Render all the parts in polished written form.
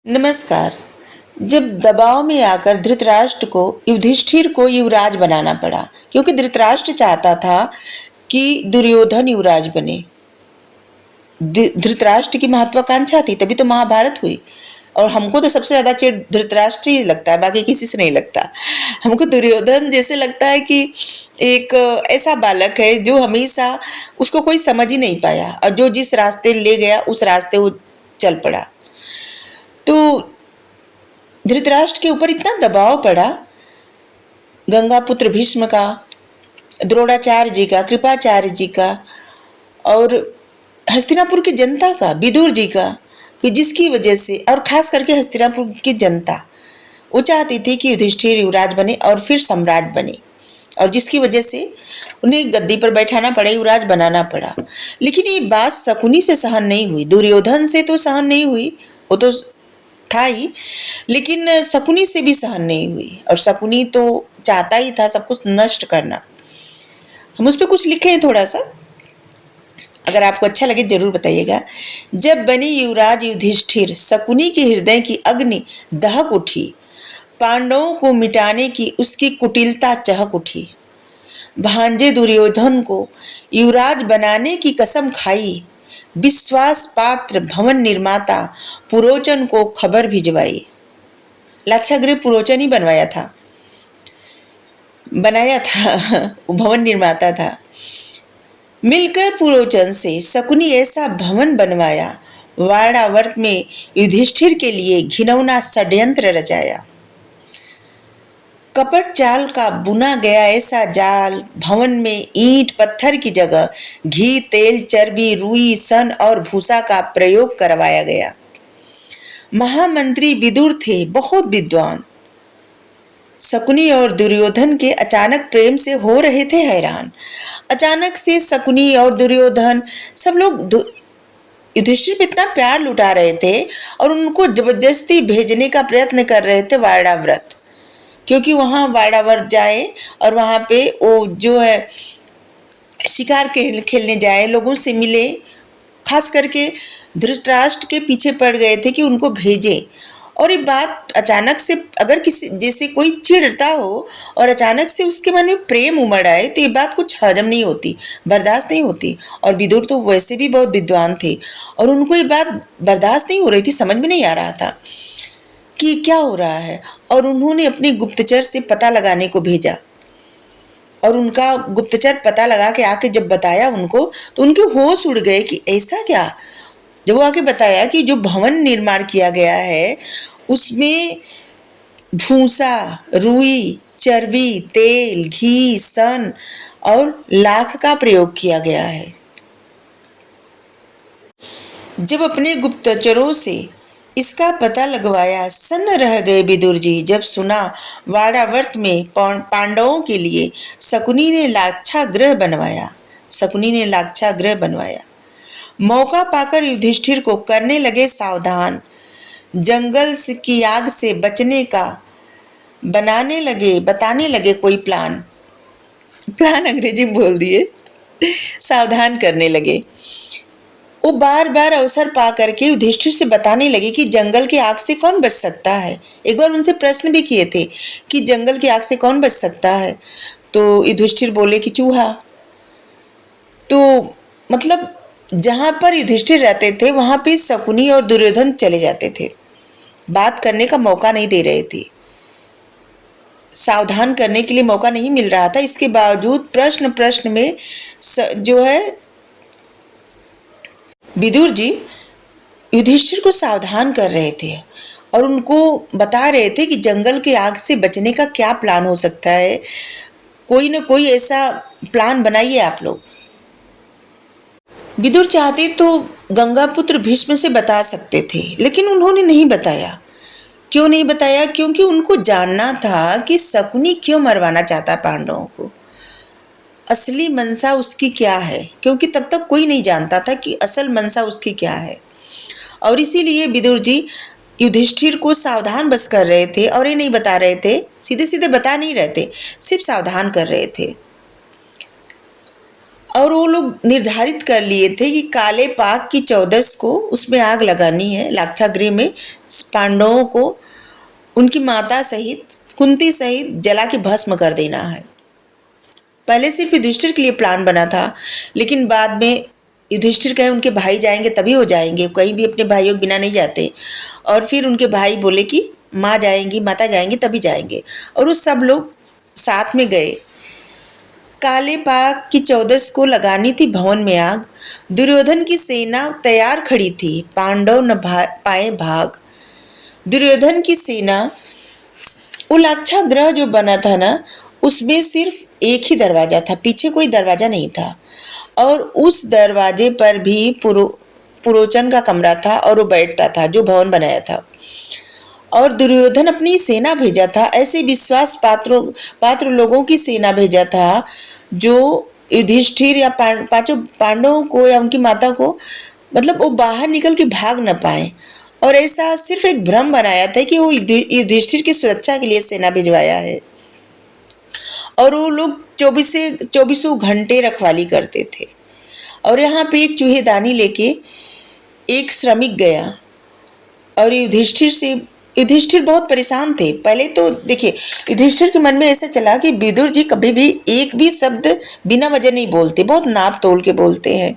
नमस्कार। जब दबाव में आकर धृतराष्ट्र को युधिष्ठिर को युवराज बनाना पड़ा, क्योंकि धृतराष्ट्र चाहता था कि दुर्योधन युवराज बने। धृतराष्ट्र की महत्वाकांक्षा थी, तभी तो महाभारत हुई। और हमको तो सबसे ज्यादा चिढ़ धृतराष्ट्र ही लगता है, बाकी किसी से नहीं लगता। हमको दुर्योधन जैसे लगता है कि एक ऐसा बालक है जो हमेशा उसको कोई समझ ही नहीं पाया, और जो जिस रास्ते ले गया उस रास्ते वो चल पड़ा। तो धृतराष्ट्र के ऊपर इतना दबाव पड़ा, गंगा पुत्र भीष्म का, द्रोणाचार्य जी का, कृपाचार्य जी का, और हस्तिनापुर की जनता का, विदुर जी का, कि जिसकी वजह से, और खास करके हस्तिनापुर की जनता, वो चाहती थी कि युधिष्ठिर युवराज बने और फिर सम्राट बने, और जिसकी वजह से उन्हें गद्दी पर बैठाना पड़ा, युवराज बनाना पड़ा। लेकिन ये बात शकुनी से सहन नहीं हुई, दुर्योधन से तो सहन नहीं हुई, वो तो था ही, लेकिन शकुनी से भी सहन नहीं हुई। और शकुनी तो चाहता ही था सब कुछ नष्ट करना। हम उस पर कुछ लिखे हैं थोड़ा सा, अगर आपको अच्छा लगे जरूर बताइएगा। जब बनी युवराज युधिष्ठिर, शकुनी के हृदय की अग्नि दहक उठी, पांडवों को मिटाने की उसकी कुटिलता चहक उठी। भांजे दुर्योधन को युवराज बनाने की कसम खाई, विश्वास पात्र भवन निर्माता पुरोचन को खबर भिजवाई। लाक्षागृह पुरोचन ही बनाया था वो भवन निर्माता था। मिलकर पुरोचन से शकुनी ऐसा भवन बनवाया, वारावर्त में युधिष्ठिर के लिए घिनौना षड्यंत्र रचाया। कपट चाल का बुना गया ऐसा जाल, भवन में ईंट पत्थर की जगह घी तेल चर्बी रुई सन और भूसा का प्रयोग करवाया गया। महामंत्री विदुर थे बहुत विद्वान, शकुनी और दुर्योधन के अचानक प्रेम से हो रहे थे हैरान। अचानक से शकुनी और दुर्योधन सब लोग युधिष्ठिर पे इतना प्यार लुटा रहे थे और उनको जबरदस्ती भेजने का प्रयत्न कर रहे थे वाराव्रत, क्योंकि वहां वारावर्त जाए और वहां पे वो जो है शिकार खेलने जाए, लोगों से मिले। खास करके धृतराष्ट्र के पीछे पड़ गए थे कि उनको भेजे। और ये बात अचानक से, अगर किसी जैसे कोई चिढ़ता हो और अचानक से उसके मन में प्रेम उमड़ आए, तो ये बात कुछ हजम नहीं होती, बर्दाश्त नहीं होती। और विदुर तो वैसे भी बहुत विद्वान थे और उनको ये बात बर्दाश्त नहीं हो रही थी, समझ में नहीं आ रहा था कि क्या हो रहा है। और उन्होंने अपने गुप्तचर से पता लगाने को भेजा, और उनका गुप्तचर पता लगा के आके जब बताया उनको, तो उनके होश उड़ गए कि ऐसा क्या। जब वो आके बताया कि जो भवन निर्माण किया गया है उसमें भूसा रुई चर्बी तेल घी सन और लाख का प्रयोग किया गया है। जब अपने गुप्तचरों से इसका पता लगवाया, सन्न रह गए विदुर जी जब सुना वारावर्त में पांडवों के लिए शकुनी ने लाक्षागृह बनवाया। मौका पाकर युधिष्ठिर को करने लगे सावधान, जंगल की आग से बचने का बताने लगे कोई प्लान अंग्रेजी में बोल दिए, सावधान करने लगे। वो बार बार अवसर पा करके युधिष्ठिर से बताने लगे कि जंगल की आग से कौन बच सकता है। एक बार उनसे प्रश्न भी किए थे कि जंगल की आग से कौन बच सकता है, तो युधिष्ठिर बोले कि चूहा। तो मतलब जहां पर युधिष्ठिर रहते थे वहां पे शकुनी और दुर्योधन चले जाते थे, बात करने का मौका नहीं दे रहे थे, सावधान करने के लिए मौका नहीं मिल रहा था। इसके बावजूद प्रश्न में जो है विदुर जी युधिष्ठिर को सावधान कर रहे थे और उनको बता रहे थे कि जंगल की आग से बचने का क्या प्लान हो सकता है, कोई ना कोई ऐसा प्लान बनाइए आप लोग। विदुर चाहते तो गंगापुत्र भीष्म से बता सकते थे, लेकिन उन्होंने नहीं बताया। क्यों नहीं बताया? क्योंकि उनको जानना था कि शकुनी क्यों मरवाना चाहता पांडवों को, असली मंशा उसकी क्या है, क्योंकि तब तक कोई नहीं जानता था कि असल मंशा उसकी क्या है। और इसीलिए विदुर जी युधिष्ठिर को सावधान बस कर रहे थे और ये नहीं बता रहे थे, सीधे सीधे बता नहीं रहे थे, सिर्फ सावधान कर रहे थे। और वो लोग निर्धारित कर लिए थे कि काले पाक की 14 को उसमें आग लगानी है, लाक्षागृह में पांडवों को उनकी माता सहित, कुंती सहित जला के भस्म कर देना है। पहले सिर्फ युधिष्ठिर के लिए प्लान बना था, लेकिन बाद में युधिष्ठिर कहे उनके भाई जाएंगे तभी हो जाएंगे, कहीं भी अपने भाइयों के बिना नहीं जाते। और फिर उनके भाई बोले कि माँ जाएंगी, माता जाएंगी तभी जाएंगे, और उस सब लोग साथ में गए। काले पाक की 14 को लगानी थी भवन में आग। दुर्योधन की सेना तैयार खड़ी थी, पांडव न पाए भाग। दुर्योधन की सेना, वो लाक्षा ग्रह जो बना था ना, उसमें सिर्फ एक ही दरवाजा था, पीछे कोई दरवाजा नहीं था। और उस दरवाजे पर भी पुरोचन का कमरा था और वो बैठता था जो भवन बनाया था। और दुर्योधन अपनी सेना भेजा था, ऐसे विश्वास पात्र लोगों की सेना भेजा था जो युधिष्ठिर या पांचों पांडवों को या उनकी माता को, मतलब वो बाहर निकल के भाग न पाए। और ऐसा सिर्फ एक भ्रम बनाया था कि वो युधिष्ठिर की सुरक्षा के लिए सेना भिजवाया है। और वो लोग 24 घंटे रखवाली करते थे। और यहाँ पे एक चूहेदानी लेके एक श्रमिक गया और युधिष्ठिर बहुत परेशान थे। पहले तो देखिए, युधिष्ठिर के मन में ऐसा चला कि विदुर जी कभी भी एक भी शब्द बिना वजह नहीं बोलते, बहुत नाप तोल के बोलते हैं।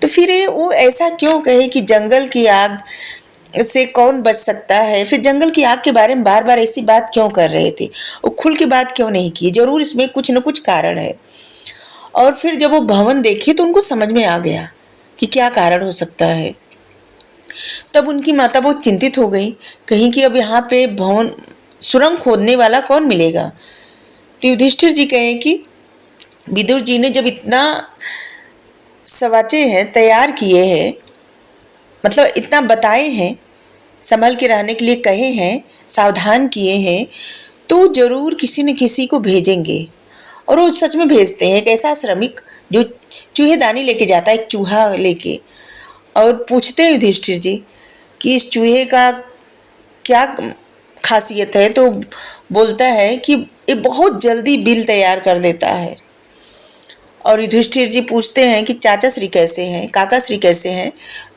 तो फिर वो ऐसा क्यों कहे कि जंगल की आग से कौन बच सकता है, फिर जंगल की आग के बारे में बार बार ऐसी बात क्यों कर रहे थे, वो खुल के बात क्यों नहीं की, जरूर इसमें कुछ न कुछ कारण है। और फिर जब वो भवन देखे तो उनको समझ में आ गया कि क्या कारण हो सकता है। तब उनकी माता बहुत चिंतित हो गई, कहीं कि अब यहाँ पे भवन सुरंग खोदने वाला कौन मिलेगा। तो युधिष्ठिर जी कहें कि विदुर जी ने जब इतना सवाचे हैं, तैयार किए हैं, मतलब इतना बताए हैं, संभल के रहने के लिए कहे हैं, सावधान किए हैं, तो जरूर किसी न किसी को भेजेंगे। और वो सच में भेजते हैं, एक ऐसा श्रमिक जो चूहेदानी लेके जाता है, एक चूहा लेके। और पूछते हैं युधिष्ठिर जी कि इस चूहे का क्या खासियत है, तो बोलता है कि ये बहुत जल्दी बिल तैयार कर देता है। और युधिष्ठिर जी पूछते हैं कि चाचा श्री कैसे हैं, काका श्री कैसे हैं,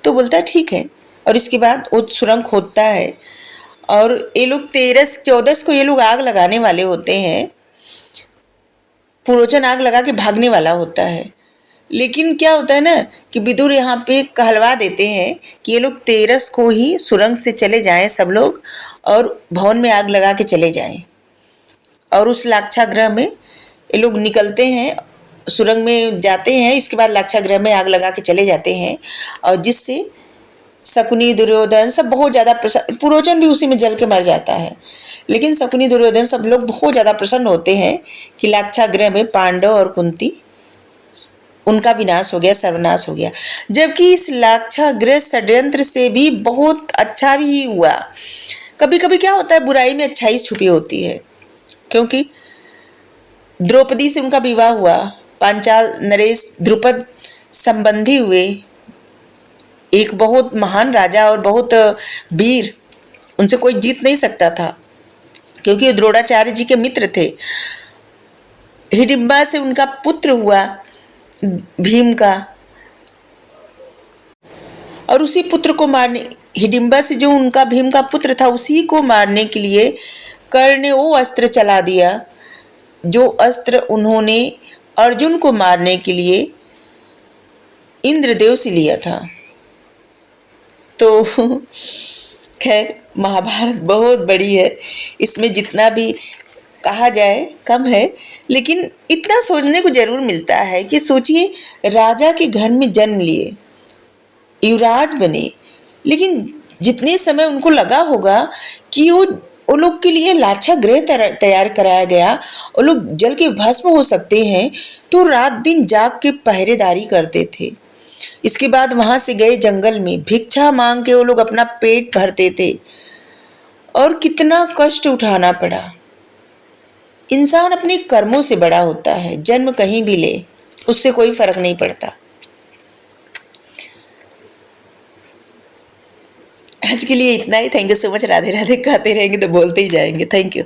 तो बोलता है ठीक है। और इसके बाद वो सुरंग खोदता है। और ये लोग 13-14 को ये लोग आग लगाने वाले होते हैं, पुरोचन आग लगा के भागने वाला होता है। लेकिन क्या होता है ना कि विदुर यहाँ पे कहलवा देते हैं कि ये लोग 13 को ही सुरंग से चले जाएं सब लोग, और भवन में आग लगा के चले जाएं। और उस लाक्षागृह में ये लोग निकलते हैं, सुरंग में जाते हैं, इसके बाद लाक्षागृह में आग लगा के चले जाते हैं। और जिससे शकुनी, दुर्योधन सब बहुत ज़्यादा प्रसन्न, पुरोचन भी उसी में जल के मर जाता है। लेकिन शकुनी, दुर्योधन सब लोग बहुत ज़्यादा प्रसन्न होते हैं कि लाक्षागृह में पांडव और कुंती, उनका विनाश हो गया, सर्वनाश हो गया। जबकि इस लाक्षागृह षड्यंत्र से भी बहुत अच्छा भी हुआ। कभी कभी क्या होता है, बुराई में अच्छाई छुपी होती है। क्योंकि द्रौपदी से उनका विवाह हुआ, पांचाल नरेश द्रुपद संबंधी हुए, एक बहुत महान राजा और बहुत वीर, उनसे कोई जीत नहीं सकता था क्योंकि द्रोणाचार्य जी के मित्र थे। हिडिंबा से उनका पुत्र हुआ भीम का, और उसी पुत्र को मारने, हिडिंबा से जो उनका भीम का पुत्र था, उसी को मारने के लिए कर्ण ने वो अस्त्र चला दिया जो अस्त्र उन्होंने अर्जुन को मारने के लिए इंद्रदेव से लिया था। तो खैर, महाभारत बहुत बड़ी है, इसमें जितना भी कहा जाए कम है। लेकिन इतना सोचने को जरूर मिलता है कि सोचिए, राजा के घर में जन्म लिए, युवराज बने, लेकिन जितने समय उनको लगा होगा कि वो लोग के लिए लाक्षागृह तैयार कराया गया, वो लोग जल के भस्म हो सकते हैं, तो रात दिन जाग के पहरेदारी करते थे। इसके बाद वहां से गए जंगल में, भिक्षा मांग के वो लोग अपना पेट भरते थे, और कितना कष्ट उठाना पड़ा। इंसान अपने कर्मों से बड़ा होता है, जन्म कहीं भी ले उससे कोई फर्क नहीं पड़ता। आज के लिए इतना ही। Thank you so much. Radhe Radhe कहते रहेंगे तो बोलते ही जाएंगे। Thank you.